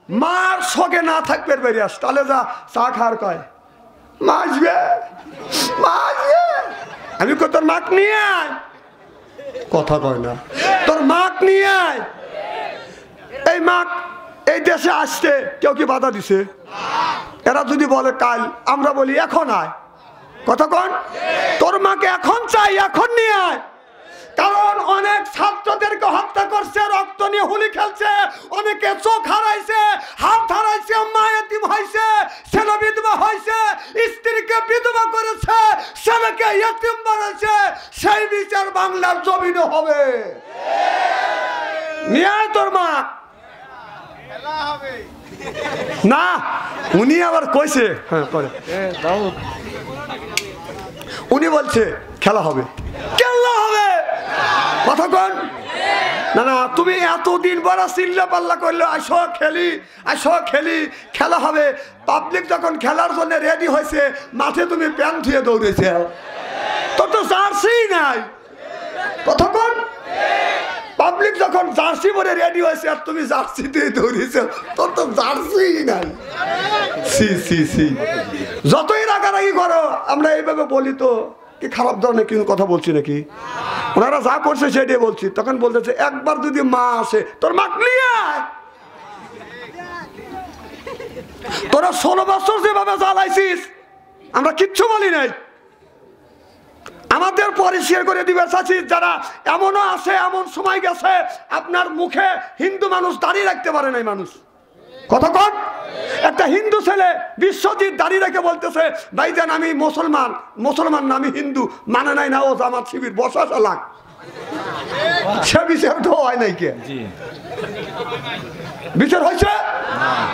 মার শোকে না থাকবে বেরিয়ে আস, তাহলে যা চা খাওয়ার কয় মা আসবে, মা আসবে। আমি কই তোর মাক নিয়ে আয়, কথা কয় না, তোর মাক নিয়ে আয়। এই মাক এই দেশে আসতে কেউ কি বাধা দিছে? এরা যদি বলে কাল, আমরা বলি এখন আয়, কথা কন। তোর মাকে এখন চাই, এখন নিয়ে আয়। কারণ অনেক ছাত্রদেরকে হত্যা করছে, রক্ত নিয়ে হোলি খেলছে, অনেকে চোখ হারাইছে, হাত হারাইছে, মা এতিম হয়েছে, ছেলে বিধবা হয়েছে, স্ত্রীকে বিধবা করেছে, ছেলেকে এতিম বানাইছে। সেই বিচার বাংলার জমিনে হবে। নিয়ে আয় তোর মা। না, উনি আবার কইছে, হ্যাঁ করে, উনি বলছে খেলা হবে, খেলা হবে, কথা কন। না না, তুমি এতদিন বড় চিল্লা পাল্লা করলে আসো খেলি, আসো খেলি, খেলা হবে। পাবলিক যখন খেলার জন্য রেডি হয়েছে, মাঠে তুমি প্যান্ট ধুয়ে দৌড়েছে, তোর তো জার্সি নাই, কথা কন। পাবলিক যখন জার্সি পরে রেডি হয়েছে আর তুমি জার্সি দিয়ে দৌড়িয়েছ, তোর তো জার্সি নাই। সি সি সি, যতই রাগারাগি করো, আমরা এইভাবে বলি তো কি খারাপ ধরনের কিন্তু কথা বলছি নাকি? ওনারা যা করছে সেটাই বলছি। তখন বলতেছে একবার যদি মা আসে, তোর মা নিয়ে আয়। তোরা 16 বছর যেভাবে জ্বালাইছিস, আমরা কিচ্ছু বলি নাই। আমাদের পরিষ্কার করে দিবে চাচ্ছিস যারা, এমনও আছে, এমন সময় গেছে আপনার মুখে হিন্দু মানুষ দাঁড়িয়ে রাখতে পারে নাই মানুষ, কথা কন। একটা হিন্দু ছেলে বিশ্বজিৎ দাঁড়িয়ে রেখে বলতেছে ভাইজান আমি মুসলমান, মুসলমান না আমি হিন্দু, মানে নাই না ও জামাত শিবির, বসা লাগ। সে বিচার তো হয় নাই, কে বিচার হয়েছে?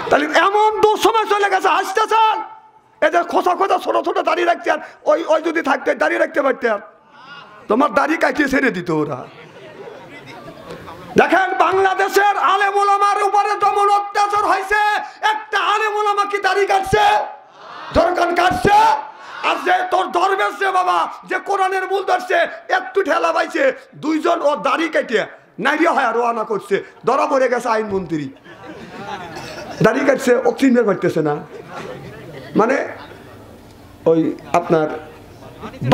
তাহলে এমন দুঃসময় চলে গেছে, হাসতেছেন। এদের খোসা খোসা ছোট ছোট দাঁড়িয়ে রাখতেন, ওই যদি থাকতে দাঁড়িয়ে রাখতে পারতেন, তোমার দাড়ি কাটিয়ে ছেড়ে দিত ওরা। দেখেন বাংলাদেশের আলেম ওলামার উপরে যেমন অত্যাচার হয়েছে, একটা আলেম ওলামা কি দাড়ি কাটছে? দরকার কাটছে? আর যে তোর ধর্মের যে বাবা যে কোরআনের মূল ধরছে, একটু ঠেলা পাইছে, দুইজন ও দাড়ি কাটিয়ে নাইরিয়া হয় রওনা করছে, ধরা পড়ে গেছে আইনমন্ত্রী। দাড়ি কাটছে, ও চিনতে পারতেছে না, মানে ওই আপনার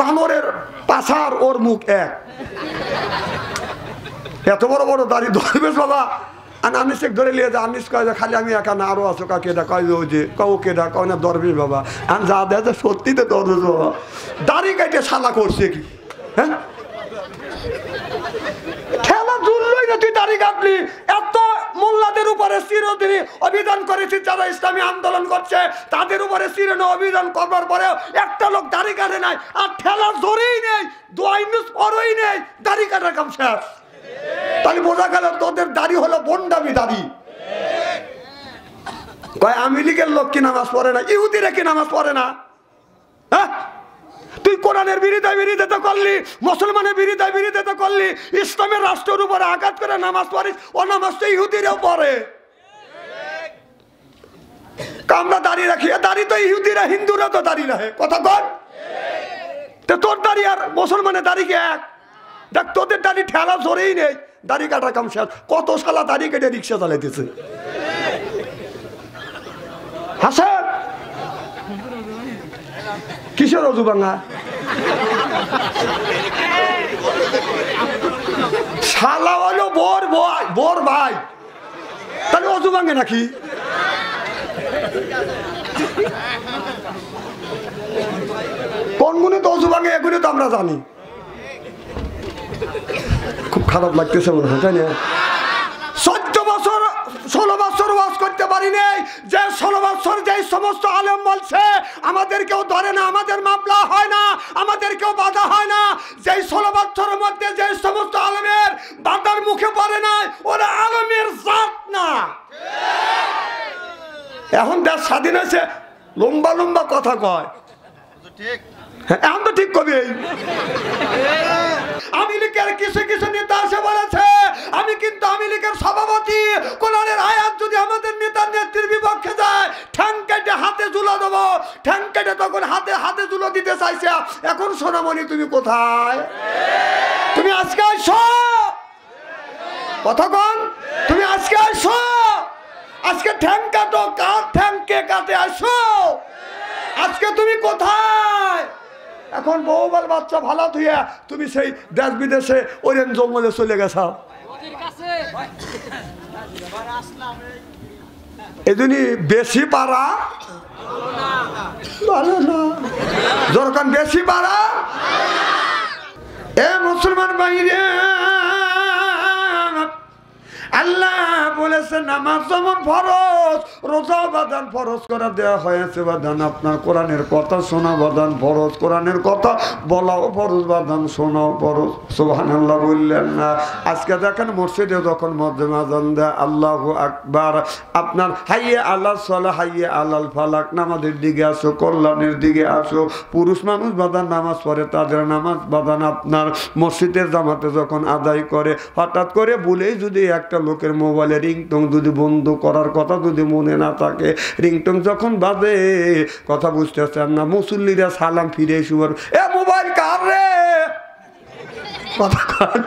বানরের পাছার ওর মুখ এক, এত বড় বড় দাড়ি ধরবে বাবা। আনিস ধরে নিয়ে যা, আনিস কয় যে খালি আমি একা না, আরো আছো কাকে ডা, কয় ওই যে কাউকে ডা, কয় না ধরবে বাবা। আর যা দেখা সত্যি তো ধরবে বাবা, দাড়ি কাটে শালা করছে কি? হ্যাঁ, খেলা জুড়লই না, তুই দাড়ি কাটলি। এত মোল্লাদের উপরে চিরদিনই অভিযান করেছি, যারা ইসলামী আন্দোলন করছে তাদের উপরে চিরদিন অভিযান করবার পরেও একটা লোক দাড়ি কাটে নাই, আর ঠেলা জোরেই নেই, দোয়াই নিউজ পরই নেই, দাড়ি কাটার কাম শেষ। তাহলে বোঝা গেল তোদের দাড়ি হলো বন্ডামি দাড়ি। কয় আওয়ামী লীগের লোক কি নামাজ পড়ে না, ইহুদিরা কি নামাজ পড়ে না? হ্যাঁ, তুই কোরআনের বিরোধিতা করলি, মুসলমানের বিরোধিতা করলি, ইসলামের রাষ্ট্রের উপরে আঘাত করে নামাজ পড়িস, ও নামাজ তো ইহুদিরাও পড়ে। আমরা দাঁড়িয়ে রাখি, দাঁড়ি তো ইহুদিরা হিন্দুরা তো দাঁড়িয়ে রাখে, কথা কর। তোর দাড়ি আর মুসলমানের দাড়ি কি এক? দেখ তোদের দাড়ি ঠেলা জোরেই নেই, দাড়ি কাটা কাম শেষ। কত সালা দাড়ি কেটে রিক্সা চালাইতেছে। হাসান কিসের অজু ভাঙা? শালা হলো বোর ভাই, তাহলে অজু ভাঙে নাকি? কোন গুণে তো অজু ভাঙে, এগুলো তো আমরা জানি। খুব খারাপ লাগতেছে মনে হয়, তাই না? 16 বছর ওয়াজ করতে পারি নাই, যে 16 বছর যে সমস্ত আলেম বলছে আমাদের কেউ ধরে না, আমাদের মামলা হয় না, আমাদের কেউ বাধা হয় না, যে 16 বছরের মধ্যে যে সমস্ত আলেমের বাধার মুখে পড়ে নাই, ওরা আলেমের জাত না। এখন দেশ স্বাধীন হয়েছে, লম্বা লম্বা কথা কয়, এখন তো ঠিক কবি। আওয়ামী লীগের কিছু কিছু নেতা এসে বলেছে আমি কিন্তু আওয়ামী লীগের সভাপতি, কোরআনের আয়াত যদি আমাদের নেতার নেত্রীর বিপক্ষে যায় ঠ্যাং কেটে হাতে ঝুলো দেবো। ঠ্যাং কেটে তখন হাতে ঝুলো দিতে চাইছে। এখন সোনামণি তুমি কোথায়? তুমি আজকে আসো, কথা কন, তুমি আজকে আসো। আর আজকে ঠ্যাং কাটো, কার ঠ্যাং কে কাটে আসো। আজকে তুমি কোথায়? এখন বহুবার বাচ্চা ভালো থুয়া তুমি সেই দেশ বিদেশে ওরেন জঙ্গলে চলে গেছো। এজন্যই বেশি পারা ভালো না, যখন বেশি পারা। এ মুসলমান ভাইরে, আল্লাহ বলেছে নামাজ যেমন ফরজ, রোজা বাদান ফরজ করা দেওয়া হয়েছে বাদান। আপনার কোরআনের কথা শোনা বাদান ফরজ, কোরআনের কথা বলাও ফরজ বাদান, শোনাও ফরজ। সুবহানাল্লাহ বললেন না? আজকে দেখেন মসজিদে যখন মধ্যে আযান দেয় আল্লাহু আকবার, আপনার হাইয়ে আলাল সালাহ হাইয়ে আলাল ফালাক, নামাজের দিকে আসো, কল্যাণের দিকে আসো। পুরুষ মানুষ বাদান নামাজ পড়ে, তাদের নামাজ বাদান আপনার মসজিদের জামাতে যখন আদায় করে, হঠাৎ করে বলেই যদি একটা লোকের মোবাইলে রিংটোন যদি বন্ধ করার কথা যদি মনে না থাকে, রিংটোন যখন বাজে কথা বুঝতেছেন না, মুসল্লিরা সালাম ফিরে শুয়ার, এ মোবাইল কার রে, কথা কর,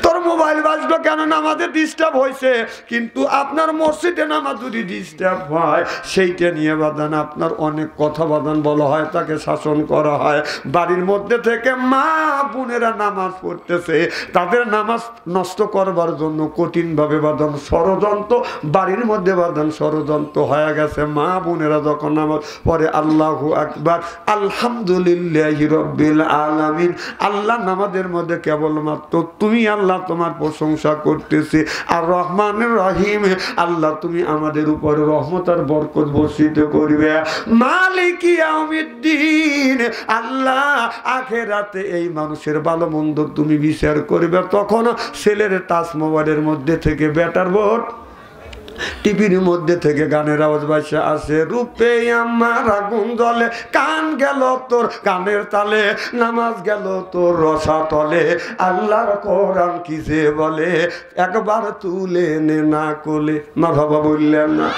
তোর মোবাইল বাজলো কেন? নামাজে ডিস্টার্ব হয়েছে। কিন্তু আপনার মসজিদে নামাজ যদি ডিস্টার্ব হয়, সেইটা নিয়ে বাদান আপনার অনেক কথা বাদান বলা হয়, তাকে শাসন করা হয়। বাড়ির মধ্যে থেকে মা বোনেরা নামাজ পড়তেছে, তাদের নামাজ নষ্ট করবার জন্য কঠিনভাবে বাদান ষড়যন্ত্র বাড়ির মধ্যে বাদান ষড়যন্ত্র হয়ে গেছে। মা বোনেরা যখন নামাজ পড়ে আল্লাহু আকবার আলহামদুলিল্লাহি রাব্বিল আলামিন, আল্লাহ নামাজের মধ্যে কেবলমাত্র তুমি আল্লাহ তোমার প্রশংসা করতেছি, আর রহমানের রহিম আল্লাহ তুমি আমাদের উপরে রহমত আর বরকত বর্ষিত করবে। মালিক ইয়াউমিদ্দিন, আল্লাহ আখিরাতে এই মানুষের ভালো মন্দ তুমি বিচার করবে। তখন ছেলের টাচ মোবাইলের মধ্যে থেকে ব্যাটার বোর্ড টিভির মধ্যে থেকে গানের আওয়াজ বাজে আসে, রূপে আমার আগুন জ্বলে, কান গেল তোর কানের তালে, নামাজ গেল তোর রসা তলে, আল্লাহর কোরআন কি যে বলে, একবার তুলে নে না কোলে। মারহাবা বললেন না?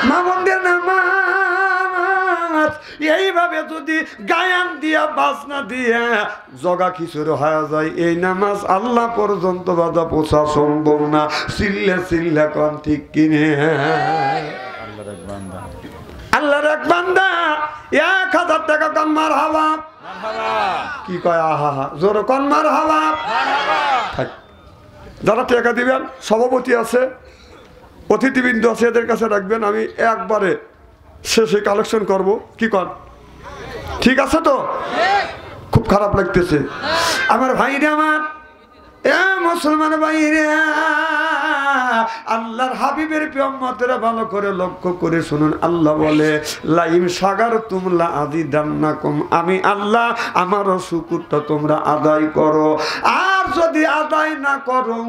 মা বোনদের নামাজ এইভাবে যদি গায়ান দিয়া বাজনা দিয়া জগা খিচুর হয়ে যায়, এই নামাজ আল্লাহ পর্যন্ত বাধা পৌঁছা সম্ভব না। চিল্লে চিল্লে কন ঠিক কিনে? আল্লাহর এক বান্দা 1000 টাকা কন মারহাবা, কি কয় আহা হা, জোর কন মারহাবা। যারা টাকা দিবেন, সভাপতি আছে, অতিথিবৃন্দ আছে, এদের কাছে রাখবেন, আমি একবারে শেষে কালেকশন করব। কি কর? ঠিক আছে তো? খুব খারাপ লাগতেছে আমার ভাইরে, আমার এ মুসলমান ভাইরে, আল্লাহর হাবিবের উম্মতেরা ভালো করে লক্ষ্য করে শুনুন। আল্লাহ বলে লাইম সাগার তুমলা আদি দান্নাকুম, আমি আল্লাহ আমার শুকরটা তোমরা আদায় করো, আর যদি আদায় না করো,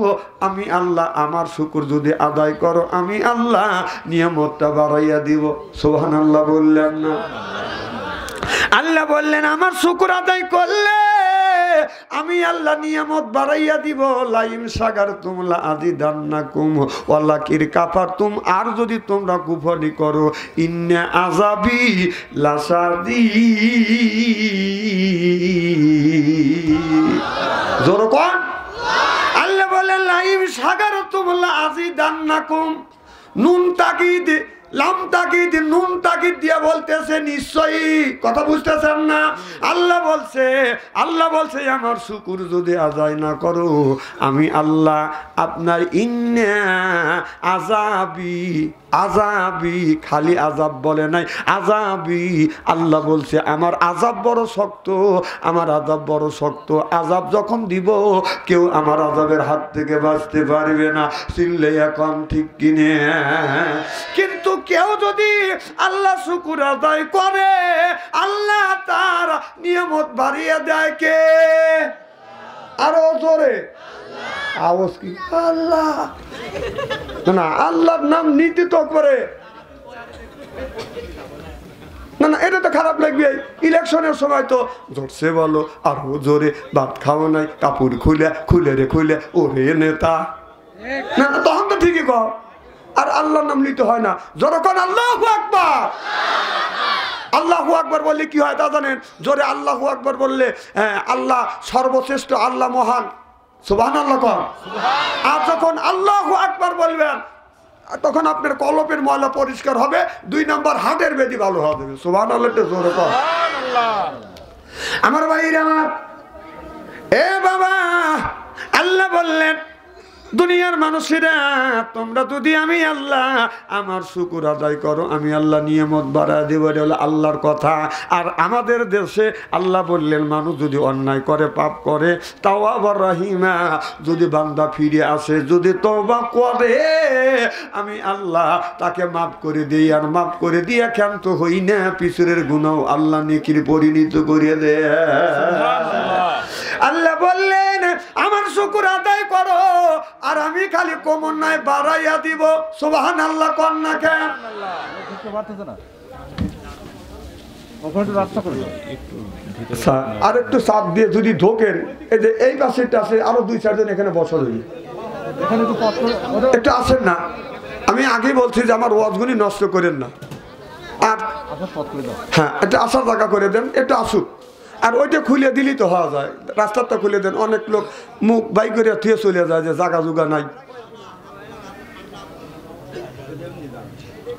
আমি আল্লাহ আমার শুকর যদি আদায় করো, আমি আল্লাহ নিয়ামতটা বাড়াইয়া দিব। সুবহানাল্লাহ বললেন না? আল্লাহ বললেন আমার শুকর আদায় করলে আমি আল্লাহ নিয়ামত বাড়াইয়া দিব। লাইম সাগার তুমলা আদি দান্নাকুম ওয়ালাকির কাফারতুম, আর যদি তোমরা কুফরি করো, ইন্না আযাবি লাশাদীদ। জোরে কোন? আল্লাহ বলেন লাইম সাগার তুমলা আদি দান্নাকুম, নুন তাকিদ লাম তাকিদ নুন তাকিদ দিয়া বলতেছে নিশ্চয়ই, কথা বুঝতেছেন না? আল্লাহ বলছে আমার শুকুর যদি আদায় না করো, আমি আল্লাহ আপনার ইন্না আযাবি, আযাবি খালি আযাব বলে নাই, আযাবি আল্লাহ বলছে আমার আযাব বড় শক্ত, আমার আযাব বড় শক্ত। আযাব যখন দিব কেউ আমার আযাবের হাত থেকে বাঁচতে পারবে না। চিল্লে এখন ঠিক কিনে? কিন্তু কেউ যদি আল্লাহ শুকর আদায় করে, আল্লাহ তার নিয়ামত বাড়িয়ে দেয়। কে? আরো জোরে আওয়াজ কি? আল্লাহ না, আল্লাহর নাম নীতি তো করে না, না এটা তো খারাপ লাগবে। ইলেকশনের সময় তো জোরছে বলো, আরো জোরে, ভাত খাওয়া নাই, কাপড় খুলে রে খুলে, ওরে নেতা, না না তখন তো ঠিকই কর। আর আল্লাহর নাম নিতে হয় না। যখন আল্লাহু আকবার, আল্লাহু আকবার বললে কি হয় তা জানেন? জোরে আল্লাহু আকবার বললে আল্লাহ সর্বশ্রেষ্ঠ, আল্লাহ মহান, সুবহানাল্লাহ কর। আর যখন আল্লাহু আকবার বলবেন তখন আপনার কলপের ময়লা পরিষ্কার হবে, 2 নম্বর হার্টের ব্যাধি ভালো হবে। সুবহানাল্লাহ, জোরে কর। আমার ভাইরা আমার, এ বাবা, আল্লাহ বললেন দুনিয়ার মানুষেরা তোমরা যদি আমি আল্লাহ আমার শুকর আদায় করো, আমি আল্লাহ নিয়ামত বাড়ায় দেব। এটা হলো আল্লাহর কথা। আর আমাদের দেশে আল্লাহ বললেন মানুষ যদি অন্যায় করে, পাপ করে, তাওয়াবার রাহিমা, যদি বান্দা ফিরে আসে, যদি তওবা করে, আমি আল্লাহ তাকে মাফ করে দিই। আর মাফ করে দিয়া ক্ষান্ত হই না, পিছনের গুনাহ আল্লাহ নেকির পরিণত করে দেয়। আল্লাহ বললেন আমার শুকর আদায় করো, আর আমি খালি কমন নাই বাড়াইয়া দিব। সুবহানাল্লাহ, কন্যা কেন আর একটু চাপ দিয়ে যদি ঢোকেন, এই যে এই পাশেটা আছে, আরো 2-4 জন এখানে বসা যাবে, একটু আসেন না। আমি আগে বলছি যে আমার ওয়াজগুলি নষ্ট করেন না। আর হ্যাঁ, একটা আসার জায়গা করে দেন, একটু আসুক। আর ওইটা খুলে দিলেই তো হওয়া যায়, রাস্তাটা খুলে দেন। অনেক লোক মুখ বাই করে থুয়ে চলে যায় যে জায়গা জুগা নাই।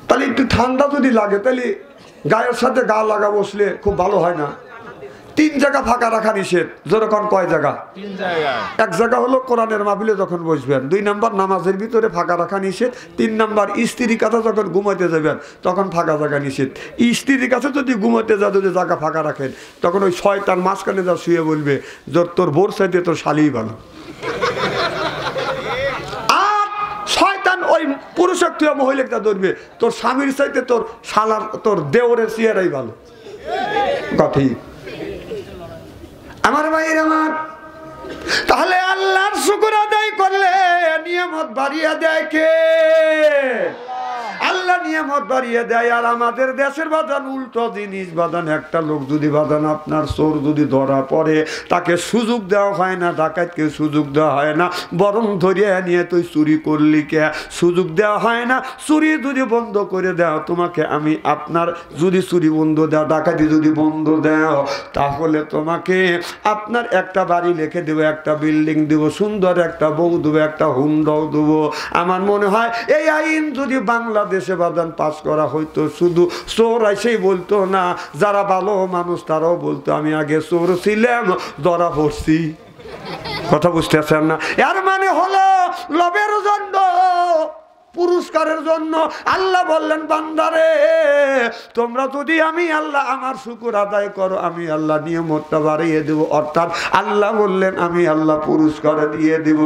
তাহলে একটু ঠান্ডা যদি লাগে, তাহলে গায়ের সাথে গা লাগা বসলে খুব ভালো হয় না। 3 জায়গা ফাঁকা রাখা নিষেধ। যেরকম কয় জায়গা? 3 জায়গা। এক জায়গা হলো কোরআনের মাহফিলে যখন বসবেন, 2 নম্বর নামাজের ভিতরে ফাঁকা রাখা নিষেধ, 3 নম্বর স্ত্রীর কাছে যখন ঘুমাইতে যাবেন তখন ফাঁকা জায়গা নিষেধ। স্ত্রীর কাছে যদি ঘুমাইতে যা যদি জায়গা ফাঁকা রাখেন, তখন ওই শয়তান মাঝখানে যা শুয়ে বলবে যে তোর বোর চাইতে তোর শালিই ভালো। আর শয়তান ওই পুরুষের তুই মহিলাটা ধরবে, তোর স্বামীর চাইতে তোর শালার, তোর দেওরের চেয়ারাই ভালো। ঠিক আমার ভাইয়ের আমার, তাহলে আল্লাহর শুকর আদায় করলে নিয়ামত বাড়িয়ে দেয় কে? আল্লাহ নিয়ামত বাড়িয়ে দেয়। আর আমাদের দেশের বাদান উল্টো জিনিস বাদান। একটা লোক যদি বাদান আপনার চোর যদি ধরা পড়ে, তাকে সুযোগ দেওয়া হয় না, ডাকাতকে সুযোগ দেওয়া হয় না, বরং ধরিয়ে নিয়ে তুই চুরি করলি কে, সুযোগ দেওয়া হয় না। চুরি যদি বন্ধ করে দাও, তোমাকে আমি আপনার যদি চুরি বন্ধ দাও, ডাকাতি যদি বন্ধ দাও, তাহলে তোমাকে আপনার একটা বাড়ি লিখে দেবো, একটা বিল্ডিং দেবো, সুন্দর একটা বউ দেবো, একটা হুন্ডাও দেবো। আমার মনে হয় এই আইন যদি বাংলাদেশে বাদান পাস করা হইতো, শুধু চোর এসেই বলতো না, যারা ভালো মানুষ তারাও বলতো আমি আগে চোর ছিলাম, ধরা পড়ছি। কথা বুঝতেছেন না? এর মানে হলো লোভের জন্য, পুরস্কারের জন্য আল্লাহ বললেন বান্দারে তোমরা যদি আমি আল্লাহ আমার শুকর আদায় করো, আমি আল্লাহ নিয়ামতটা বাড়িয়ে দেব। অর্থাৎ আল্লাহ বললেন আমি আল্লাহ পুরস্কার দিয়ে দেব।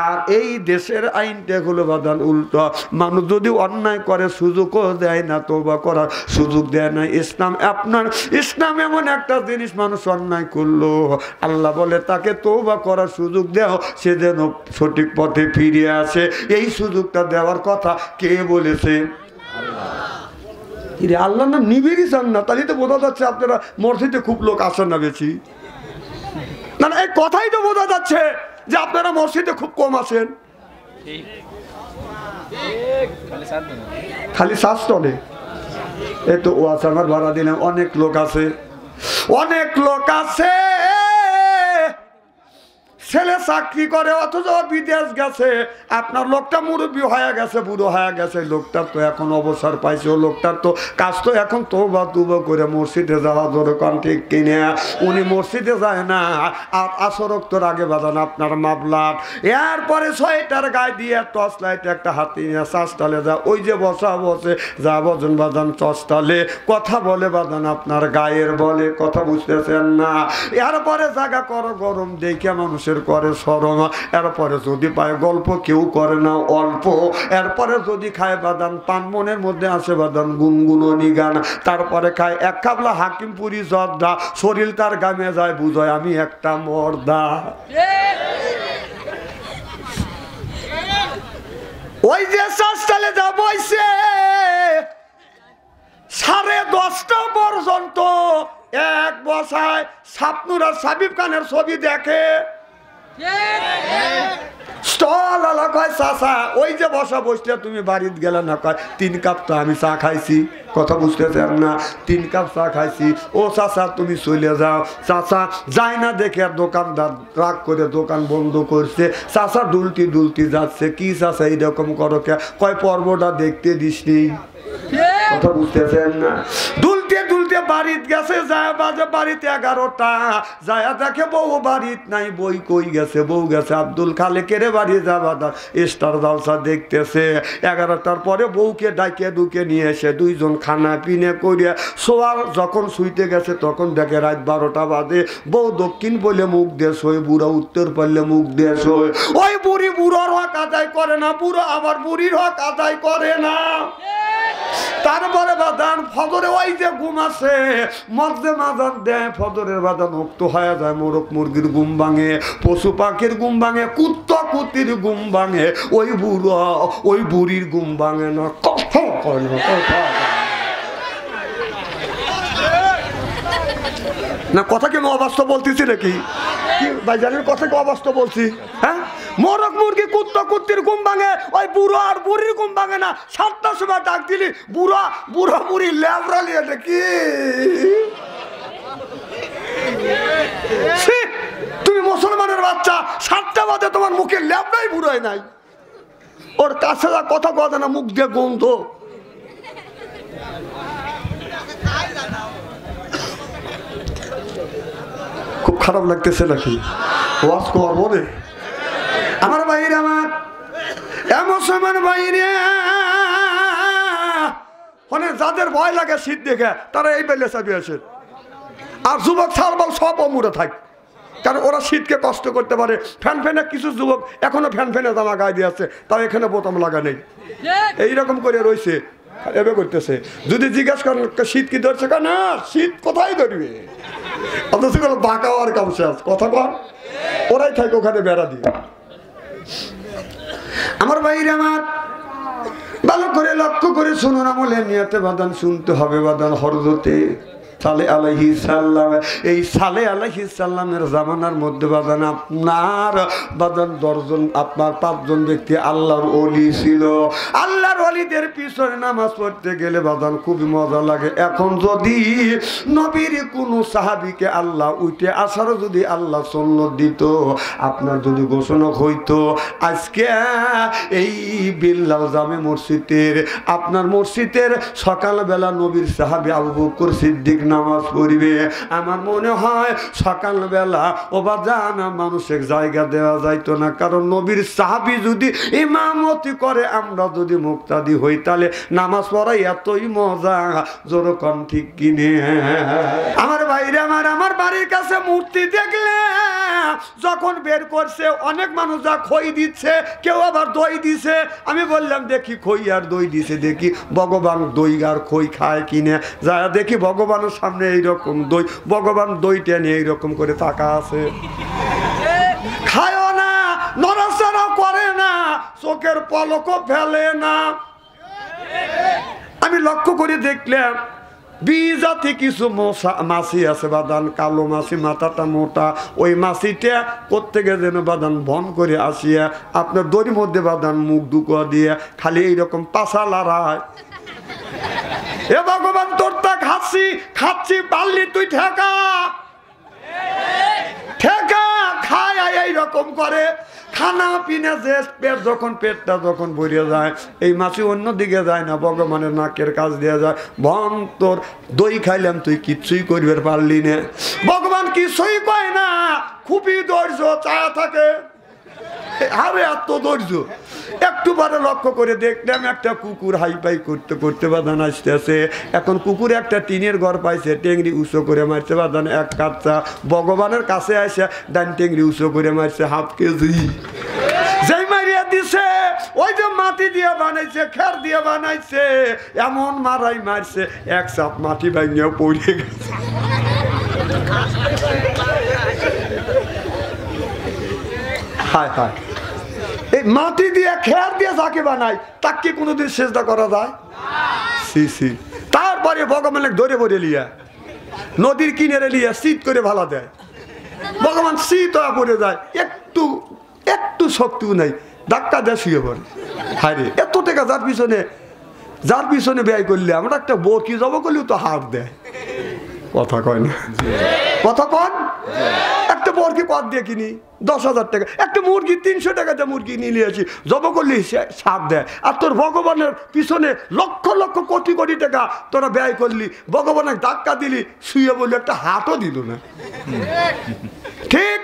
আর এই দেশের আইনটা হলো বাদান উল্টো। মানুষ যদি অন্যায় করে সুযোগও দেয় না, তওবা করার সুযোগ দেয় না। ইসলাম এমন একটা জিনিস, মানুষ অন্যায় করলো, আল্লাহ বলে তাকে তওবা করার সুযোগ দাও, সে যেন সঠিক পথে ফিরে আসে। এই সুযোগটা দেওয়ার কথা কে বলেছে? আল্লাহ না নিবেরই চান না। তাহলে তো বোঝা যাচ্ছে আপনারা মসজিদে খুব লোক আসেন না বেশি। না, এই কথাই তো বোঝা যাচ্ছে যে আপনারা মসজিদে খুব কম আসেন। খালি শ্বাস চলে। এই তো ওয়াজ আমার ভাড়া দিলাম, অনেক লোক আছে, অনেক লোক আছে ছেলে চাকরি করে অথচ বিদেশ গেছে। আপনার লোকটা মুরব্বী হয়ে গেছে, বুড়ো হয়ে গেছে, লোকটার তো এখন অবসর পাইছে, ও লোকটার তো কাজ তো এখন তওবা করে মসজিদে যাওয়া দরকার, ঠিক কিনে উনি মসজিদে যায় না। আর আসর ওয়াক্তের আগে বাজান আপনার মাবলাট, এরপরে 6টার গায়ে দিয়ে টর্চ লাইট একটা হাতি নিয়ে চাষটালে যা, ওই যে বসা বসে যা বজন বাজান টর্চটালে কথা বলে বাজান আপনার গায়ের বলে। কথা বুঝতেছেন না? এরপরে জায়গা করো গরম দেখে মানুষের করে শরম। এরপরে যদি পায় গল্প কেউ করে না অল্প। এরপরে যদি খায় বাদান পান, মনের মধ্যে আসে বাদান গুনগুননি গান। তারপরে খায় এক কাবলা হাকিমপুরি জর্দা, শরীর তার গামে যায়, বুঝয় আমি একটা মর্দা। ওই যে চাষটালে যা বইছে 10:30 পর্যন্ত এক বসায় স্বপ্নুর আর সাবিব খানের ছবি দেখে। স্টল আলা কয় চাচা ওই যে বসা বসলে তুমি বাড়িতে গেলে না, কয় 3 কাপ তো আমি চা খাইছি। কথা বুঝতেছেন না? 3 কাপ চা খাইছি। ও চাচা তুমি চলে যাও। চাচা যায় না দেখে দোকানদার রাগ করে দোকান বন্ধ করছে। চাচা দুলতি দুলতি যাচ্ছে। কি চাচা এইরকম করো কে? কয় পর্বটা দেখতে দিসনি। কথা বুঝতেছেন না? দুলতে দুলতে বাড়িতে গেছে, যায় বাজে বাড়িতে 11টা। যায় দেখে বউ বাড়িতে নাই। বই কই গেছে? বউ গেছে আব্দুল খালেকের বাড়ি যাবা স্টার জলসা দেখতেছে। 11টার পরে বউকে ডাকে ঢুকে নিয়ে এসে দুইজন খানা পিনে করিয়া শোয়ার যখন শুইতে গেছে তখন দেখে রাত 12টা বাজে। বউ দক্ষিণ বলে মুখ দিয়ে শোয়, বুড়া উত্তর পারলে মুখ দিয়ে শোয়। ওই বুড়ি বুড়োর হক আদায় করে না, বুড়ো আবার বুড়ির হক আদায় করে না। তারপরে বাদান ফজরে ওই যে ঘুম আছে, মধ্যে মাজার দেয়, ফজরের বাদান মুক্ত হয়ে যায়। মোরগ মুরগির ঘুম ভাঙে, পশু পাখির ঘুম ভাঙে, কুত্তা কুতির ঘুম ভাঙে, ওই বুড়ো ওই বুড়ির ঘুম ভাঙে না। কথা কয় না, কথা না। কথা কি অবাস্তব বলতেছি নাকি? ভাই জানেন কথা কি অবাস্তব বলছি? হ্যাঁ, মোরগ মুরগি কুত্তা কুত্তির ঘুম ভাঙে, ওই বুড়ো আর বুড়ির ঘুম ভাঙে না। 7টার সময় ডাক দিলি বুড়া বুড়া বুড়ি ল্যাবরালি কি? তুমি মুসলমানের বাচ্চা, 7টা বাজে তোমার মুখে ল্যাবরাই বুড়াই নাই। ওর কাছে যা কথা কথা না, মুখ দিয়ে গন্ধ। খুব খারাপ লাগতেছে নাকি? ওয়াজ করবো রে আমার বাইরে, আমার মুসলমান বাইরে মানে যাদের ভয় লাগে শীত দেখে তারা এই বেলে চাবি আছে। আর যুবক ছাড়বাল সব অমুরে থাক, কারণ ওরা শীতকে কষ্ট করতে পারে। ফ্যান ফ্যানে কিছু যুবক এখনো ফ্যান ফ্যানে জামা গায়ে দিয়ে আছে, তাও এখানে বোতাম লাগা নেই, এইরকম করে রয়েছে, এবে করতেছে। যদি জিজ্ঞাসা করেন শীত কি ধরছে, কেন শীত কোথায় ধরবে? অথচ বাঁকা আর কাম শেষ। কথা কর, ওরাই থাকে ওখানে বেড়া দিয়ে। আমার বাইরে আমার ভালো করে লক্ষ্য করে শুনুন, আমলে নিয়তে বাদান শুনতে হবে। বাদান হরজতে সালে আলাইহিস সালাম, এই সালে আলাইহিস সালামের জামানার মধ্যে বাদান আপনার বাদান 10 জন, আপনার 5 জন ব্যক্তি আল্লাহর ওলি ছিল। আল্লাহর ওলিদের পিছনে নামাজ পড়তে গেলে বাদান খুবই মজা লাগে। এখন যদি নবীর কোনো সাহাবীকে আল্লাহ উঠে আসারও যদি আল্লাহ সুন্নত দিত, আপনার যদি ঘোষণা হইতো আজকে এই বিল্লাল জামে মসজিদের আপনার মসজিদের সকালবেলা নবীর সাহাবী আবু বকর সিদ্দিক নামাজ পড়িবে, আমার মনে হয় সকালবেলা ওবাজান মানুষের জায়গা দেওয়া যাইতো না। কারণ নবীর সাহাবী যদি ইমামতি করে, আমরা যদি মুক্তাদি হই, তাহলে নামাজ পড়াই এতই মজা। যেরকম ঠিক কিনে আমার বাইরে আমার বাড়ির কাছে মূর্তি দেখলে যখন বের করছে অনেক মানুষ যা খই দিচ্ছে, কেউ আবার দই দিছে। আমি বললাম দেখি খই আর দই দিছে, দেখি ভগবান দই আর খই খায় কিনে। যা দেখি ভগবানের সামনে এইরকম দই, ভগবান দইটা নিয়ে এইরকম করে তাকা আছে, খায়ও না, নড়াচড়া করে না, চোখের পলকও ফেলে না। আমি লক্ষ্য করে দেখলাম বিজাতি কিছু মাছি আছে বাদান, কালো মাছি, মাথাটা মোটা। ওই মাছিটা কোত্থেকে যেন বাদান ভন করে আসিয়া আপনার দড়ির মধ্যে বাদান মুখ ঢুকা দিয়ে খালি এইরকম পাশা লড়ায়। এ ভগবান তোর তা খাচ্ছি খাচ্ছি, পারলি তুই ঠেকা ঠেকা খায় এইরকম করে। খানা পিনা যে পেট যখন পেটটা যখন ভরে যায়, এই মাছি অন্যদিকে যায় না, ভগবানের নাকের কাজ দেওয়া যায়। ভন তোর দই খাইলাম তুই কিচ্ছুই করবে পারলি না। ভগবান কিছুই কয় না, খুবই ধৈর্য চায়া থাকে। আরে এত ধৈর্য। একটু বারে লক্ষ্য করে দেখলাম একটা কুকুর হাইপাই করতে করতে বাদান আসতেছে। এখন কুকুর একটা টিনের ঘর পাইছে, টেংরি উঁচু করে মারছে বাদান 1 কাচ্চা। ভগবানের কাছে আসে ডান টেংরি উঁচু করে মারছে 1/2 কেজি। যেই মারিয়া দিছে, ওই যে মাটি দিয়ে বানাইছে, খের দিয়ে বানাইছে, এমন মারাই মারছে 1 চাপ মাটি ভাঙিয়া পড়ে গেছে। হায় হায়, এই মাটি দিয়ে খের দিয়ে যাকে বানায় তাকে কোনোদিন সেজদা করা যায়? তারপরে ভগবান ধরে ভরে লিয়া নদীর কিনারে লিয়া শীত করে ভালা দেয়। ভগবান শীত পড়ে যায়, একটু একটু শক্তিও নাই, ধাক্কা দিয়ে শুয়ে পড়ে। হায় রে, এত টাকা যার পিছনে ব্যয় করলে আমরা একটা বরকি জব করলেও তো হার দেয়। কথা কয় না, কথা কন। একটা বরকি কত দিয়ে কিনি? 10,000 টাকা। একটা মুরগি 300 টাকাতে মুরগি নিয়ে আসি, জব করলে সার দেয়। আর তোর ভগবানের পিছনে লক্ষ লক্ষ কোটি কোটি টাকা তোরা ব্যয় করলি, ভগবানের ধাক্কা দিলি, শুয়ে বললি একটা হাতও দিল না। ঠিক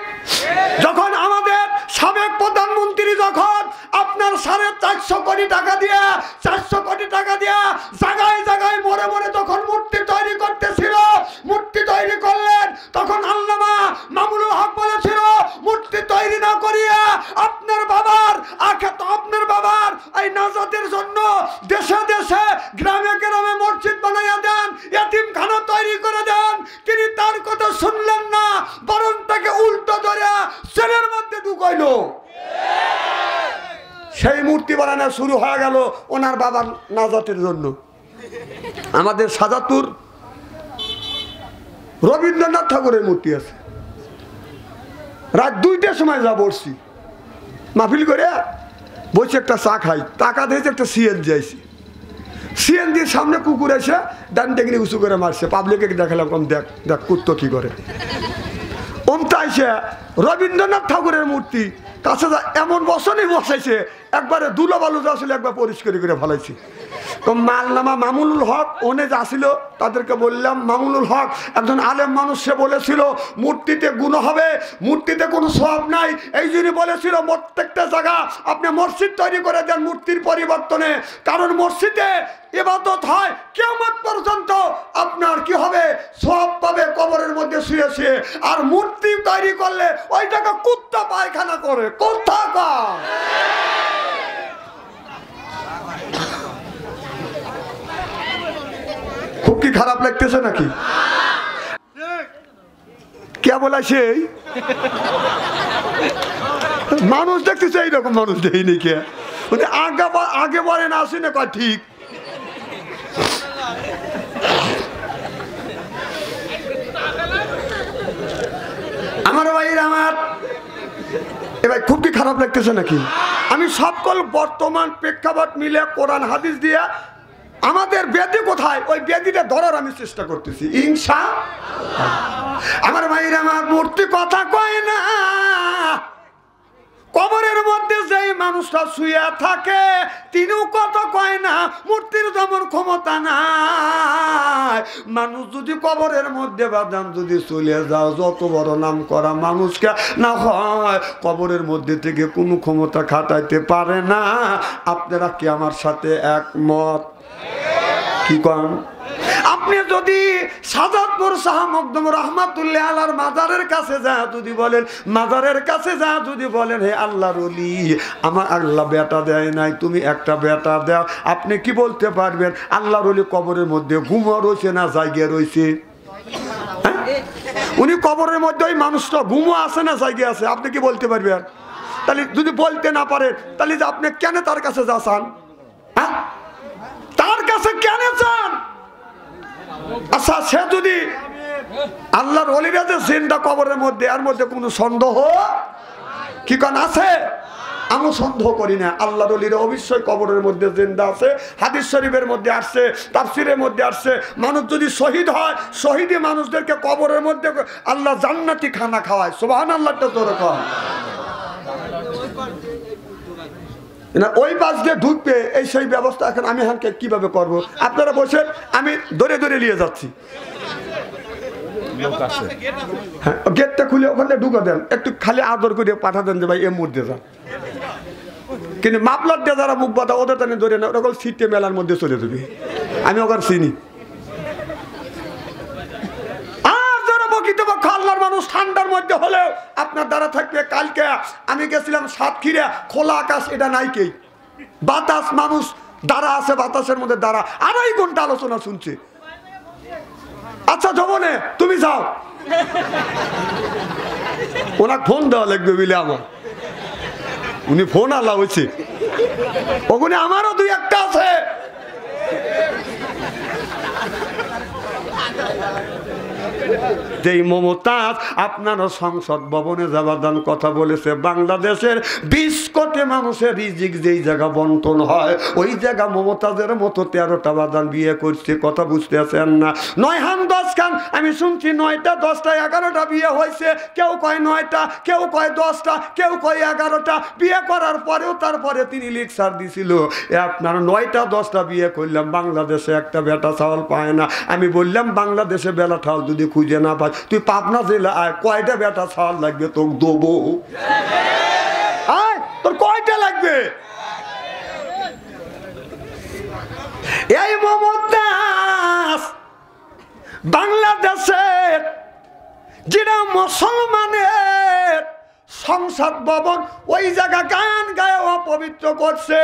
যখন আমাদের সাবেক প্রধানমন্ত্রী যখন আপনার 450 কোটি টাকা দিয়া 400 কোটি টাকা দিয়া জায়গায় জায়গায় মরে মরে তখন মূর্তি তৈরি করতেছিল, মূর্তি তৈরি করলেন, তখন আল্লামা মামুনুল হক বলেছিল মূর্তি তৈরি না করিয়া আপনার বাবার এই নাজাতের জন্য দেশে দেশে গ্রামে গ্রামে মসজিদ বানাইয়া দেন, এতিমখানা তৈরি করে দেন। তিনি তার কথা শুনলেন না, বরং তাকে উল্টো ধরে ছেলের মধ্যে ঢুকাইল। সেই মূর্তি বানানো শুরু হয়ে গেল ওনার বাবার নাজাতের জন্য। আমাদের সাজাদপুর রবীন্দ্রনাথ ঠাকুরের মূর্তি আছে। রাত 2টার সময় যা বসছি, মাহফিল করে বসে একটা চা খাই, টাকা দিয়েছে একটা সিএনজি আইসি, সিএনজির সামনে কুকুর এসে ডান টেকনি উঁচু করে মারছে। পাবলিকে দেখালাম, কম দেখ দেখ কুত্তো কি করে। অমতা এসে রবীন্দ্রনাথ ঠাকুরের মূর্তি কাছে এমন বসনই বসাইছে, একবারে দুলো বালু যা ছিল একবার পরিষ্কার করে ফেলাইছি। তো মাল্লামা মামুনুল হক ওনে যা ছিল তাদেরকে বললাম, মামুনুল হক একজন আলেম মানুষ, সে বলেছিল মূর্তিতে গুণ হবে, মূর্তিতে কোনো সওয়াব নাই। এই জন্য বলেছিল প্রত্যেকটা জায়গা আপনি মসজিদ তৈরি করে দেন মূর্তির পরিবর্তনে, কারণ মসজিদে ইবাদত হয়, কিয়ামত পর্যন্ত আপনার কি হবে, সওয়াব পাবে কবরের মধ্যে শুয়ে শুয়ে। আর মূর্তি তৈরি করলে ওই টাকা কুত্তা পায়খানা করে। কোথা খুব কি খারাপ লাগতেছে নাকি? কে বলা সেই মানুষ দেখতেছে, এইরকম মানুষ দেয়নি কে? আগে বলে না আসি না কয় ঠিক। আমার ভাইরা আমার, এবার খুব কি খারাপ লাগতেছে নাকি? আমি সকল বর্তমান প্রেক্ষাপট মিলে কোরআন হাদিস দিয়া আমাদের ব্যাধি কোথায়, ওই ব্যাধিটা ধরার আমি চেষ্টা করতেছি ইনশাআল্লাহ। আমার ভাইরা আমার, মূর্তি কথা কয় না। কবরের মধ্যে যেই মানুষটা শুয়ে থাকে তিনিও কথা কয় না, মূর্তির যেমন ক্ষমতা নাই। মানুষ যদি কবরের মধ্যে বাদাম যদি চলে যাও, যত বড় নাম করা মানুষকে না হয়, কবরের মধ্যে থেকে কোনো ক্ষমতা খাটাইতে পারে না। আপনারা কি আমার সাথে একমত? কি কন? আপনি যদি সাজাদপুর শাহ মখদুম রহমাতুল্লাহ আলাইহির মাজারের কাছে যা যদি বলেন, মাজারের কাছে যা যদি বলেন, হে আল্লাহর ওলি, আমার আল্লাহ বেটা দেয় নাই, তুমি একটা বেটা দাও, আপনি কি বলতে পারবেন আল্লাহর ওলি কবরের মধ্যে ঘুমো রয়েছে না জায়গায় রয়েছে? উনি কবরের মধ্যে ওই মানুষটা ঘুমো আছে না জায়গায় আছে, আপনি কি বলতে পারবেন? তাহলে যদি বলতে না পারেন, তাহলে আপনি কেন তার কাছে যা চান? হ্যাঁ, তার কাছে কেন চান? আচ্ছা, সে যদি আল্লাহর ওলিরা যে জিন্দা কবরের মধ্যে, এর মধ্যে কোনো সন্দেহ কি কোন আছে? আমি সন্দেহ করি না, আল্লাহর ওলিরা অবশ্যই কবরের মধ্যে জিন্দা আছে। হাদিস শরীফের মধ্যে আসছে, তাফসীরের মধ্যে আসছে, মানুষ যদি শহীদ হয়, শহীদী মানুষদেরকে কবরের মধ্যে আল্লাহ জান্নাতি খানা খাওয়ায়। সুবহানাল্লাহটা তোরে কর না, ওই বাস দিয়ে ঢুকবে, এই সেই ব্যবস্থা এখন আমি হানকে কিভাবে করব? আপনারা বসেন, আমি ধরে ধরে নিয়ে যাচ্ছি। হ্যাঁ, গেটটা খুলে ওখানে ঢুকে দেন, একটু খালি আদর করে পাঠা দেন যে ভাই এ মুড় দিয়ে যান। কিন্তু মাপলার দিয়ে যারা মুখ বাঁধা ওদের টানে ধরে না, ওরা সিটে মেলার মধ্যে চলে যাবে। আমি ওখানে চিনি। আল্লাহর মানুষ ঠান্ডার মধ্যে হলেও আপনার দ্বারা থাকবে। কালকে আমি গেছিলাম সাতক্ষীরা, খোলা আকাশ, এটা নাই কে বাতাস, মানুষ দ্বারা আছে, বাতাসের মধ্যে দ্বারা 2.5 ঘন্টা আলোচনা শুনছে। আচ্ছা জবনে তুমি যাও, ওনাকে ফোন দেওয়া লাগবে বলে আমার, উনি ফোন আলা হয়েছে, ওখানে আমারও 2-1টা আছে। যেই মমতাজ আপনার সংসদ ভবনে যাবাদান কথা বলেছে, বাংলাদেশের 20 কোটি মানুষের রিজিক যেই জায়গা বন্টন হয় ওই জায়গা মমতাজের মতো 13টা বাদান বিয়ে করছে। কথা বুঝতে আছেন না? 9 খান 10 খান আমি শুনছি 9টা 10টা 11টা বিয়ে হয়েছে। কেউ কয় 9টা, কেউ কয় 10টা, কেউ কয় 11টা। বিয়ে করার পরেও তারপরে তিনি লেকচার দিছিল আপনার 9টা 10টা বিয়ে করলাম, বাংলাদেশে একটা বেটা চাউল পায় না। আমি বললাম বাংলাদেশে বেলা ঠাল যদি খুঁজে না পাই তুই পাবনা জেলা আয়, কয়টা বেটা চাউল লাগবে তোর দেবো? আয়, তোর কয়টা লাগবে? এই মমতাজ বাংলাদেশে যেটা মুসলমানের সংসদ ভবন ওই জায়গা গান গায়ে অপবিত্র করছে।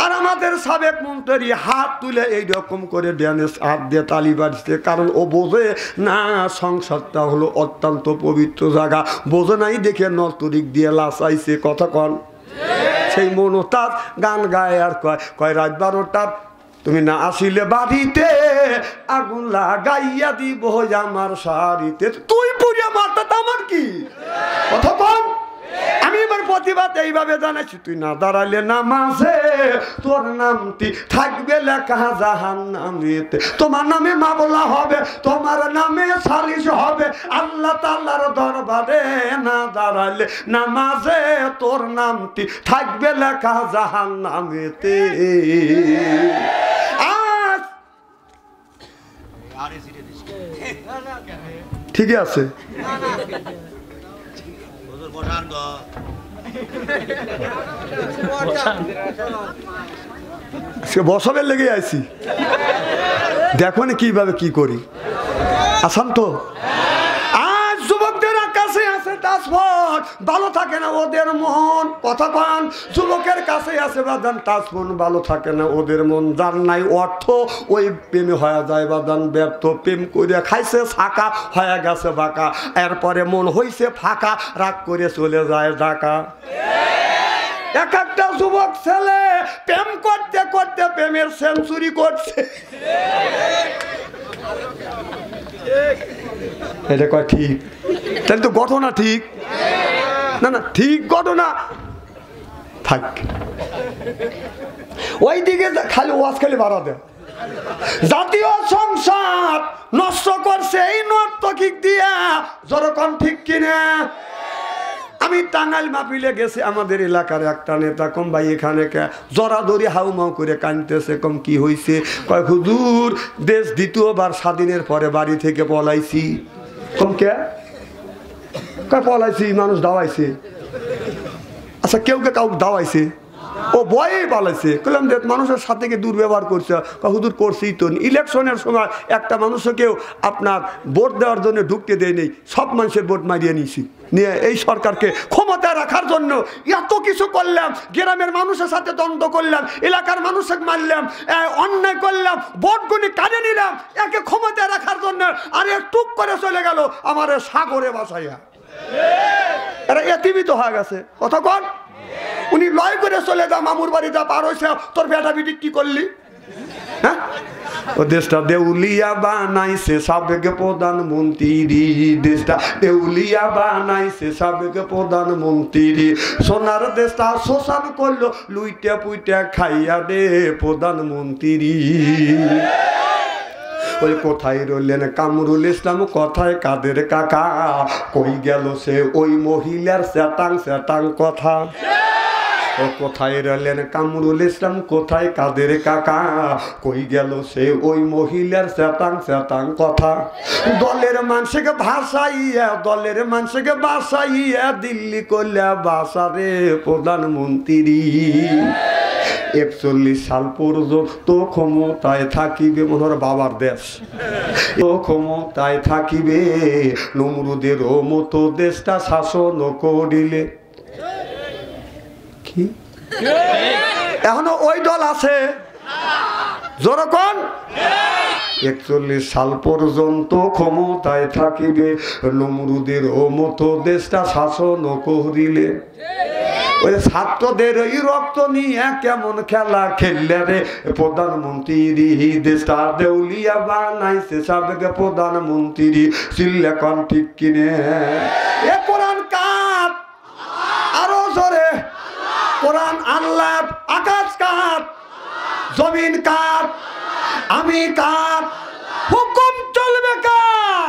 আর আমাদের সাবেক মন্ত্রী হাত তুলে এইরকম করে ড্যানেস হাত দিয়ে তালি বাজছে, কারণ ও বোঝে না সংসদটা হলো অত্যন্ত পবিত্র জায়গা। বোঝে নাই দেখে নর্তরিক দিয়ে লাচাইছে। কথা কন? সেই মমতাজ গান গায় আর কয় রাত 12টার তুমি না আসিলে বাড়িতে আগুন লাগাইয়া দিব আমার শাড়িতে। তুই পুড়িয়া মারতা আমার কি? কথা কন? আমি এবার প্রতিবাদ এইভাবে জানাচ্ছি, তুই না দাঁড়াইলে নামাজে তোর নামটি থাকবে লেখা জাহান্নামেতে। তোমার নামে মামলা হবে, তোমার নামে সালিশ হবে আল্লাহ তাআলার দরবারে। না দাঁড়াইলে নামাজে তোর নামটি থাকবে লেখা জাহান্নামেতে। ঠিকই আছে। বছরের লেগে আইছি, দেখো না কিভাবে কি করি। আসান তো আজ যুবকদের কাছে আছে টাচফোন, ভালো থাকে না ওদের মন। কথা পান? যুবকের কাছে আছে বাদান টাচফোন, ভালো থাকে না ওদের মন। যার নাই অর্থ ওই প্রেমে হয়ে যায় বাদান ব্যর্থ। প্রেম করে খাইছে ছাকা, হয়ে গেছে বাঁকা, এরপরে মন হইছে ফাঁকা, রাগ করে চলে যায় ঢাকা। এক একটা যুবক ছেলে প্রেম করতে করতে প্রেমের সেঞ্চুরি করছে। এটা কয় ঠিক? তাহলে তো ঘটনা ঠিক না? না ঠিক ঘটনা থাক। ওই দিকে খালি ওয়াজ খালি বাড়া দেয়। জাতীয় সংসদ নষ্ট করছে এই নর্তকিক দিয়া। যেরকম ঠিক কিনা? আমি টাঙ্গাইল মাহফিলে গেছি, আমাদের এলাকার একটা নেতা কম ভাই এখানে জড়াধরি হাউমাউ করে কাঁদতেছে। কম কি হয়েছে? কয় হুজুর দেশ দ্বিতীয়বার স্বাধীনের পরে বাড়ি থেকে পলাইছি। কম কে? কয় পলাইছি, মানুষ দাওয়াইছে। আচ্ছা কেউ কে কাউকে দাওয়াইছে? ও ভয়েই পালাইছে। বললাম যে মানুষের সাথে দুর্ব্যবহার করছে। হুজুর করছেই তো। ইলেকশনের সময় একটা মানুষকেও আপনার ভোট দেওয়ার জন্য ঢুকতে দেয় নেই, সব মানুষের ভোট মারিয়ে নিয়েছি। নিয়ে এই সরকারকে ক্ষমতায় রাখার জন্য এত কিছু করলাম, গ্রামের মানুষের সাথে দ্বন্দ্ব করলাম, এলাকার মানুষকে মারলাম, অন্যায় করলাম, ভোটগুলি কাজে নিলাম একে ক্ষমতায় রাখার জন্য। আর টুক করে চলে গেল আমার সাগরে বাসাইয়া। এরা এতিমিত হয়ে গেছে। কথা কন? উনি লয় করে চলে যা, মামুর বাড়ি যা, পার হয়েছে, তোর বেটা বিটি কি করলি? হ্যাঁ, ও দেশটা দেউলিয়া বানাইছে সাবেক প্রধানমন্ত্রী। দেশটা দেউলিয়া বানাইছে সাবেক প্রধানমন্ত্রী। সোনার দেশটা শোষণ করলো, লুইটা পুইটা খাইয়া দে প্রধানমন্ত্রী। ওই কোথায় রইলেন কামরুল ইসলাম, কোথায় কাদের কাকা? কই গেল সে ওই মহিলার স্যাটাং স্যাটাং কথা? ও কোথায় রইলেন কামরুল ইসলাম, কোথায় কাদের কাকা? কই গেল সে ওই মহিলার স্যাটাং স্যাটাং কথা? দলের মানুষকে ভাসাইয়া, দলের মানুষকে বাসাইয়া দিল্লি করলে বাসারে প্রধানমন্ত্রী। 41 সাল পর্যন্ত ক্ষমতায় থাকিবে মনোর বাবার দেশ, ক্ষমতায় থাকিবে নমরুদের মতো দেশটা শাসন করিলে। কি এখনো ওই দল আছে? যেরকম 41 সাল পর্যন্ত ক্ষমতায় থাকিবে নমরুদের মতো দেশটা শাসন করিলে। ওই ছাত্রদের ওই রক্ত নিয়ে কেমন খেলা খেললে রে প্রধানমন্ত্রী, দেশটা দেউলিয়া বানাইছে সাবেক প্রধানমন্ত্রী, চিল্লে কন ঠিক কিনে। এ কোরআন কার? আরো জোরে। কোরআন আল্লাহ। আকাশ কার? জমিন কার? আমি কার? হুকুম চলবে কার?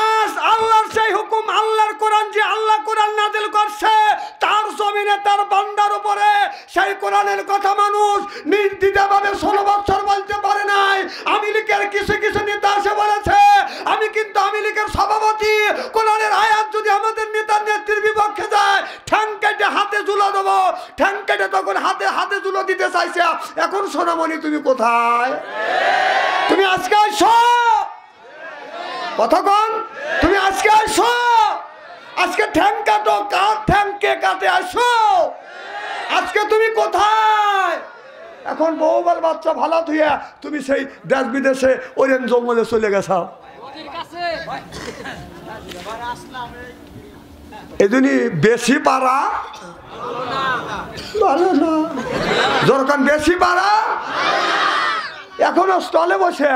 আজ আল্লাহর সেই হুকুম, আল্লাহর কোরআন যে আল্লাহ কোরআন নাযিল করছে তার জমিনে তার বান্দার উপরে সেই কোরআনের কথা মানুষ নির্দ্বিধাভাবে 16 বছর বলতে পারে নাই। আওয়ামী লীগের কিছু কিছু নেতা এসে বলেছে আমি কিন্তু আওয়ামী লীগের সভাপতি, কোরআনের আয়াত যদি আমাদের নেতার নেত্রীর বিপক্ষে যায় ঠ্যাং কেটে হাতে ঝুলো দেবো। ঠ্যাং কেটে তখন হাতে হাতে ঝুলো দিতে চাইছে। এখন সোনামণি তুমি কোথায়? তুমি আজকে আসো, কতক্ষণ? তুমি আজকে আসো, আজকে ঠ্যাং কাটো। কার ঠ্যাং কে কাটে? আসো আজকে। তুমি কোথায়? এখন বহুবার বাচ্চা ভালো থুইয়া তুমি সেই দেশ বিদেশে ওরেন জঙ্গলে চলে গেছ। এই জন্য বেশি পারা ভালো না, যখন বেশি পারা। এখনো স্টলে বসে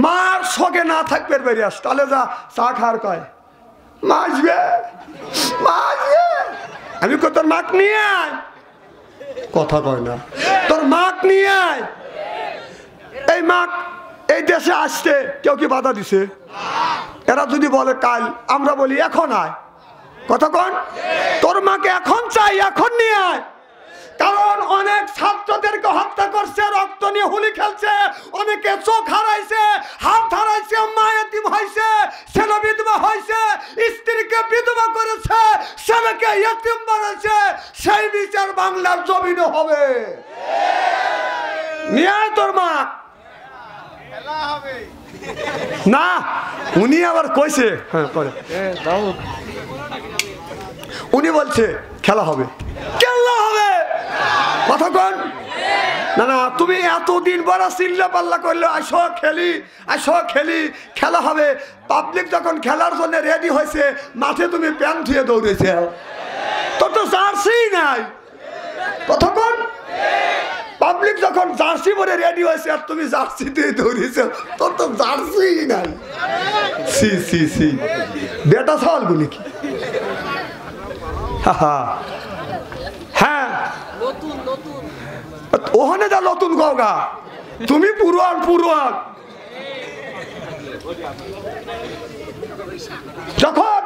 মার শোকে না থাকবে বেরিয়ে স্টলে যা চা খাওয়ার কয় মা আসবে, মা আসবে। আমি কই তোর মাক নিয়ে আয়। কথা কয় না। তোর মাক নিয়ে আয়। এই মাক এই দেশে আসতে কেউ কি বাধা দিছে? এরা যদি বলে কাল, আমরা বলি এখন আয়। কথা কন? তোর মাকে এখন চাই, এখন নিয়ে আয়। কারণ অনেক ছাত্রদেরকে হত্যা করছে, রক্ত নিয়ে হোলি খেলছে, অনেকে চোখ হারাইছে, হাত হারাইছে, মা এতিম হয়েছে, ছেলে বিধবা হয়েছে, স্ত্রীকে বিধবা করেছে, ছেলেকে এতিম বানাইছে। সেই বিচার বাংলার জমিনে হবে। নিয়ে আয় তোর মা। না উনি আবার কইছে, হ্যাঁ করে, উনি বলছে খেলা হবে। খেলা হবে কতক্ষণ? না না, তুমি এতদিন বড় চিল্লা পাল্লা করলে আসো খেলি, আসো খেলি, খেলা হবে। পাবলিক যখন খেলার জন্য রেডি হয়েছে মাঠে তুমি প্যান্ট ধুয়ে দৌড়েছে। তোর তো জার্সি নাই। কতক্ষণ? পাবলিক যখন জার্সি পরে রেডি হয়েছে আর তুমি জার্সি দিয়ে দৌড়েছ, তোর তো জার্সি নাই। সি সি সি বেটা সওয়াল গুলি কি? হ্যাঁ ওখানে যা নতুন গা, তুমি পুরান পুরান। যখন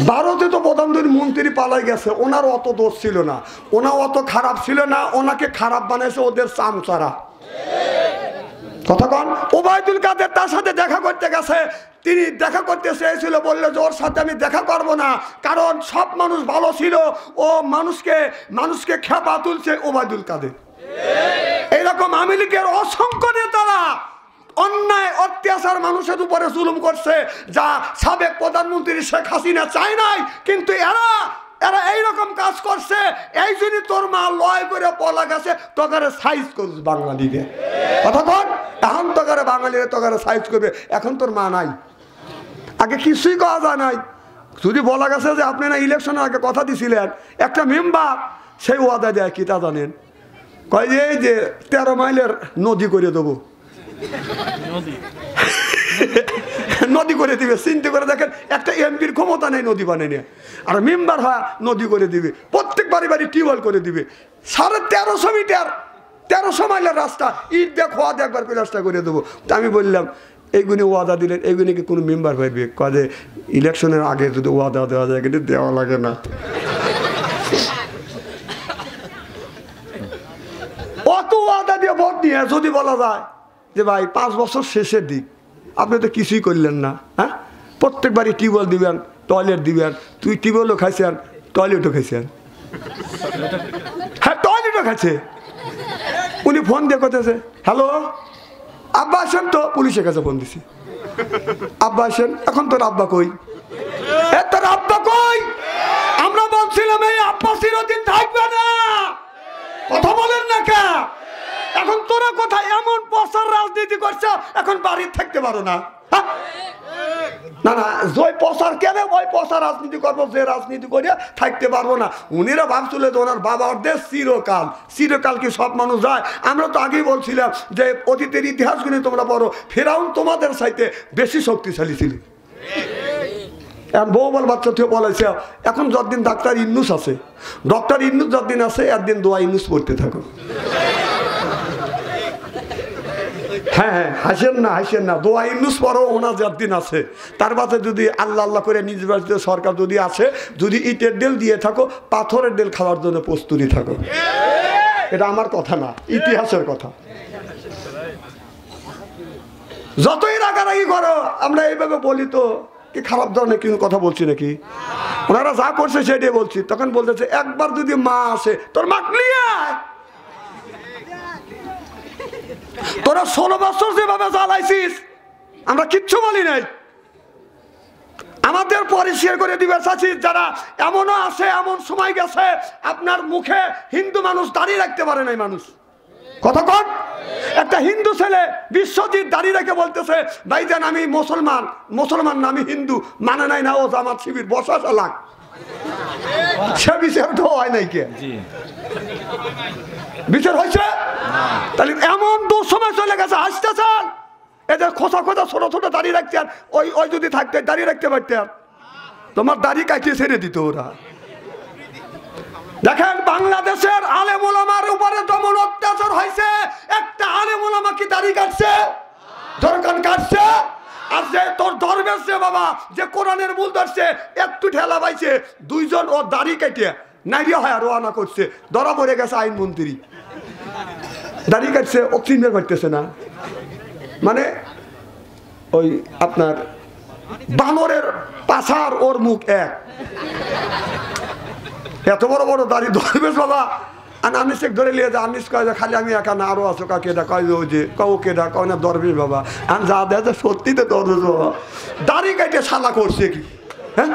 ভারতে তো প্রধানমন্ত্রী পালাই গেছে, ওনার অত দোষ ছিল না, ওনা অত খারাপ ছিল না, ওনাকে খারাপ বানাইছে ওদের চামচারা। কথা কন? ওবায়দুল কাদের তার সাথে দেখা করতে গেছে, তিনি দেখা করতে চেয়েছিল, বললো যে ওর সাথে আমি দেখা করবো না, কারণ সব মানুষ ভালো ছিল, ও মানুষকে খেপা তুলছে ওবায়দুল কাদের। এইরকম আওয়ামী লীগের অসংখ্য নেতারা অন্যায় অত্যাচার মানুষের উপরে জুলুম করছে, যা সাবেক প্রধানমন্ত্রী শেখ হাসিনা চায় নাই, কিন্তু এরা এইরকম কাজ করছে। এই জন্য তোর মা লয় করে পলা গেছে, তোকারে সাইজ করছে বাঙালিকে। কথা কন? এখন তোকারে বাঙালিরা তোকারে সাইজ করবে। এখন তোর মা নাই, আগে কিছুই কওয়া যায় নাই। যদি বলা গেছে যে আপনি না ইলেকশনের আগে কথা দিছিলেন, একটা মেম্বার সেই ওয়াদা দেয় কি তা জানেন? কয় যে এই যে 13 মাইলের নদী করে দেবো, নদী করে দিবে। চিন্তা করে দেখেন, একটা এমপির ক্ষমতা নেই নদী বানিয়ে নিয়ে, আর মেম্বার হয় নদী করে দিবে। প্রত্যেক বাড়ি বাড়ি টিউবওয়েল করে দিবে। 1350 মিটার 1300 মাইলের রাস্তা ইট দিয়ে খোয়া দিয়ে একবার প্লাস্টার করে দেবো। তা আমি বললাম এইগুলি ওয়াদা দিলেন, এইগুলি কি কোনো মেম্বার পাইবে? কাজে ইলেকশনের আগে যদি ওয়াদা দেওয়া যায় কিন্তু দেওয়া লাগে না। অত ওয়াদা দিয়ে ভোট নিয়ে যদি বলা যায় যে ভাই 5 বছর শেষের দিক আপনি তো কিছুই করলেন না, হ্যাঁ, প্রত্যেক বাড়ি টিউবওয়েল দিবেন, টয়লেট দিবেন, তুই টিউবওয়েলও খাইছেন, টয়লেটও খাইছেন, হ্যাঁ টয়লেটও খাইছে। উনি ফোন দিয়ে করতেছে, হ্যালো আব্বা আসেন তো, পুলিশের কাছে ফোন দিছি, আব্বা আসেন। এখন তোর আব্বা কই? তোর আব্বা কই? আমরা বলছিলাম এই আব্বা চিরদিন থাকবে না। কথা বলেন না কে? এখন তোরা কোথায়? এমন বছর রাজনীতি করছো, এখন বাড়িতে থাকতে পারো না। না না, জয় প্রচার কেন ওই প্রচার রাজনীতি করবো, যে রাজনীতি করে থাকতে পারবো না। উনিরা ভাবছিল যে ওনার বাবার দেশ চিরকাল, চিরকাল কি সব মানুষ যায়? আমরা তো আগেই বলছিলাম যে অতীতের ইতিহাসগুলি তোমরা পড়ো, ফেরাউন তোমাদের চাইতে বেশি শক্তিশালী ছিল। এখন বউ বল বাচ্চা থেকে বলেছে এখন যতদিন ডাক্তার ইন্নুস আছে, ডক্টর ইন্নুস যতদিন আছে একদিন দোয়া ইন্নুস পড়তে থাকো। হ্যাঁ হ্যাঁ, হাসেন না, দোয়া ইন্নুস পরও ওনার যতদিন আছে, তার বাদে যদি আল্লাহ আল্লাহ করে নির্বাচিত সরকার যদি আসে, যদি ইটের ডেল দিয়ে থাকো, পাথরের ডেল খাওয়ার জন্য প্রস্তুতি থাকো। এটা আমার কথা না, ইতিহাসের কথা। যতই রাগারাগি করো, আমরা এইভাবে বলি তো কি খারাপ ধরনের কিন্তু কথা বলছি নাকি? ওনারা যা করছে সেটাই বলছি। তখন বলতেছে একবার যদি মা আসে, তোর মাকলি তোরা 16 বছর যেভাবে জ্বালাইছিস আমরা কিচ্ছু বলি নাই। আমাদের পরিষ্কার করে দিবে চাচ্ছিস যারা, এমনও আছে, এমন সময় গেছে আপনার মুখে হিন্দু মানুষ দাঁড়িয়ে রাখতে পারে নাই। মানুষ কতক্ষণ একটা হিন্দু ছেলে বিশ্বজিৎ দাঁড়িয়ে রেখে বলতেছে ভাইজান আমি মুসলমান, মুসলমান না আমি হিন্দু, মানে নাই না ও জামাত শিবির, বসা লাখ সে বিচার তো হয় নাই। কে বিচার হয়েছে? তাহলে এমন দুঃসময় চলে গেছে, হাসতেছেন। এদের খোসা খোসা ছোট ছোট দাঁড়িয়ে রাখতেন, ওই যদি থাকতে দাঁড়িয়ে রাখতে পারতেন, তোমার দাড়ি কাটিয়ে ছেড়ে দিত ওরা। দেখেন বাংলাদেশের আলেম ওলামার উপরে যেমন অত্যাচার হয়েছে, একটা আলেম ওলামা কি দাড়ি কাটছে? দরকার কাটছে? আর যে তোর ধর্মের যে বাবা যে কোরআনের মূল ধরছে, একটু ঠেলা পাইছে, দুইজন ও দাড়ি কাটিয়ে নাইরিয়া হয় রওনা করছে, ধরা পড়ে গেছে আইনমন্ত্রী। দাড়ি কাটছে, ও চিনতে পারতেছে না। মানে ওই আপনার বানরের পাছার ওর মুখ এক, এত বড় বড় দাড়ি ধরবে বাবা। আনিস ধরে নিয়ে যা, আনিস কয় যে খালি আমি একা না, আরো আছো কাকে ডা, কয় ওই যে কাউকে ডা, কয় না ধরবে বাবা। আর যা দেখা সত্যি তো ধরবে বাবা, দাড়ি কাটে শালা করছে কি? হ্যাঁ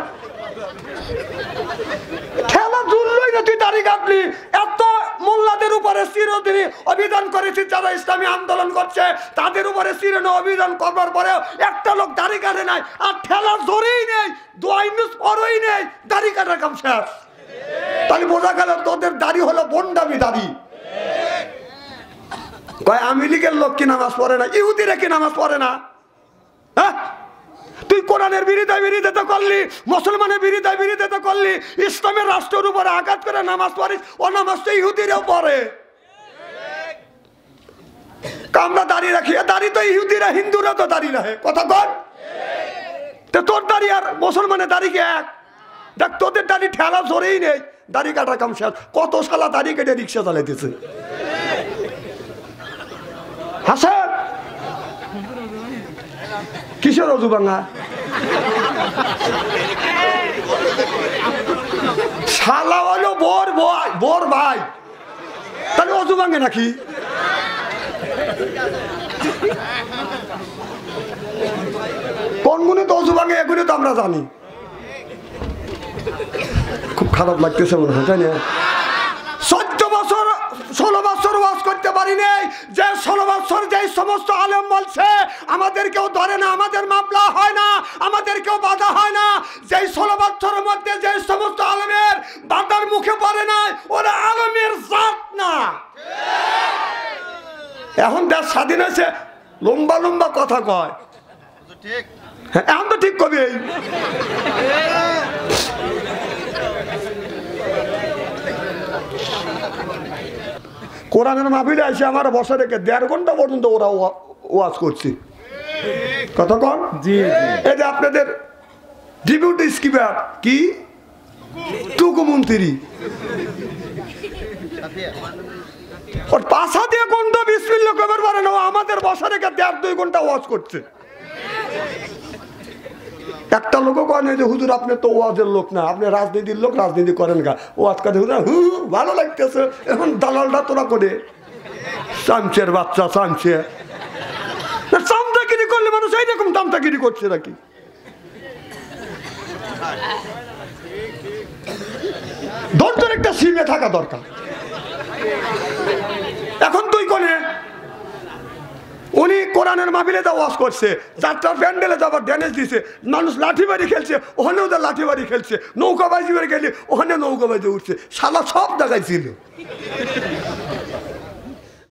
খেলা জুড়লই না, তুই দাড়ি কাটলি। এত মোল্লাদের উপরে চিরদিনই অভিযান করেছি, যারা ইসলামী আন্দোলন করছে তাদের উপরে চিরদিন অভিযান করবার পরেও একটা লোক দাড়ি কাটে নাই। আর ঠেলা জোরেই নেই, দোয়া ইউনুস পরই নেই, দাড়ি কাটার কাম শেষ। তাহলে বোঝা গেল তোদের দাড়ি হলো বন্ডামি দাড়ি। কয় আওয়ামী লীগের লোক কি নামাজ পড়ে না, ইহুদিরা কি নামাজ পড়ে না? হ্যাঁ, তুই কোরআনের বিরোধিতা করলি, মুসলমানের বিরোধিতা করলি, ইসলামের রাষ্ট্রের উপরে আঘাত করে নামাজ পড়িস, ও নামাজ তো ইহুদিরাও পড়ে। আমরা দাঁড়িয়ে রাখি, দাঁড়ি তো ইহুদিরা হিন্দুরা তো দাঁড়িয়ে রাখে। কথা কর, তোর দাড়ি আর মুসলমানের দাড়ি কি এক? দেখ তোদের দাড়ি ঠেলা জোরেই নেই, দাড়ি কাটা কাম শেষ। কত সালা দাড়ি কেটে রিক্সা চালাইতেছে। হাসান কিসের অজু ভাঙা? শালা হলো বোর ভাই, তাহলে অজু ভাঙে নাকি? কোন গুণে তো অজু ভাঙে, এগুলো তো আমরা জানি। খুব খারাপ লাগতেছে মনে হয়, তাই না? 16 বছর ওয়াজ করতে পারি নাই, যে 16 বছর যে সমস্ত আলেম বলছে আমাদের কেউ ধরে না, আমাদের মামলা হয় না, আমাদের কেউ বাধা হয় না, যে 16 বছরের মধ্যে যে সমস্ত আলেমের বাধার মুখে পড়ে নাই, ওরা আলেমের জাত না। এখন দেশ স্বাধীন হয়েছে, লম্বা লম্বা কথা কয়, এখন তো ঠিক কবি। কোরআনের মাহফিলে এসে আমার বসে রেখে 1.5 ঘন্টা পর্যন্ত ওরা ওয়াজ করছে। কতক্ষণ? এই যে আপনাদের ডেপুটি স্পিকার কি টুকু মন্ত্রী, ওর পাশা দিয়ে গন্ধ বিসমিল্লাহ কবার পারে না, আমাদের বসে রেখে 1.5-2 ঘন্টা ওয়াজ করছে। একটা লোকও কয় না যে হুজুর আপনি তো ওয়াজের লোক না, আপনি রাজনীতির লোক, রাজনীতি করেন গা। ও আজকাল ভালো লাগতেছে, এখন দালালটা তোরা করে চামচের বাচ্চা, চামচে চামচাগিরি করলে মানুষ এইরকম চামচাগিরি করছে নাকি? ধৈর্যের একটা সীমে থাকা দরকার। এখন তুই কোনে উনি কোরআনের মাহফিলে তো ওয়াজ করছে, যাত্রার প্যান্ডেলে তো আবার ড্যান্স দিছে, মানুষ লাঠি বাড়ি খেলছে, ওখানেও তো লাঠি বাড়ি খেলছে, নৌকাবাজি করে গেলে ওখানে নৌকাবাজি উঠছে, শালা সব দেখাইছিল।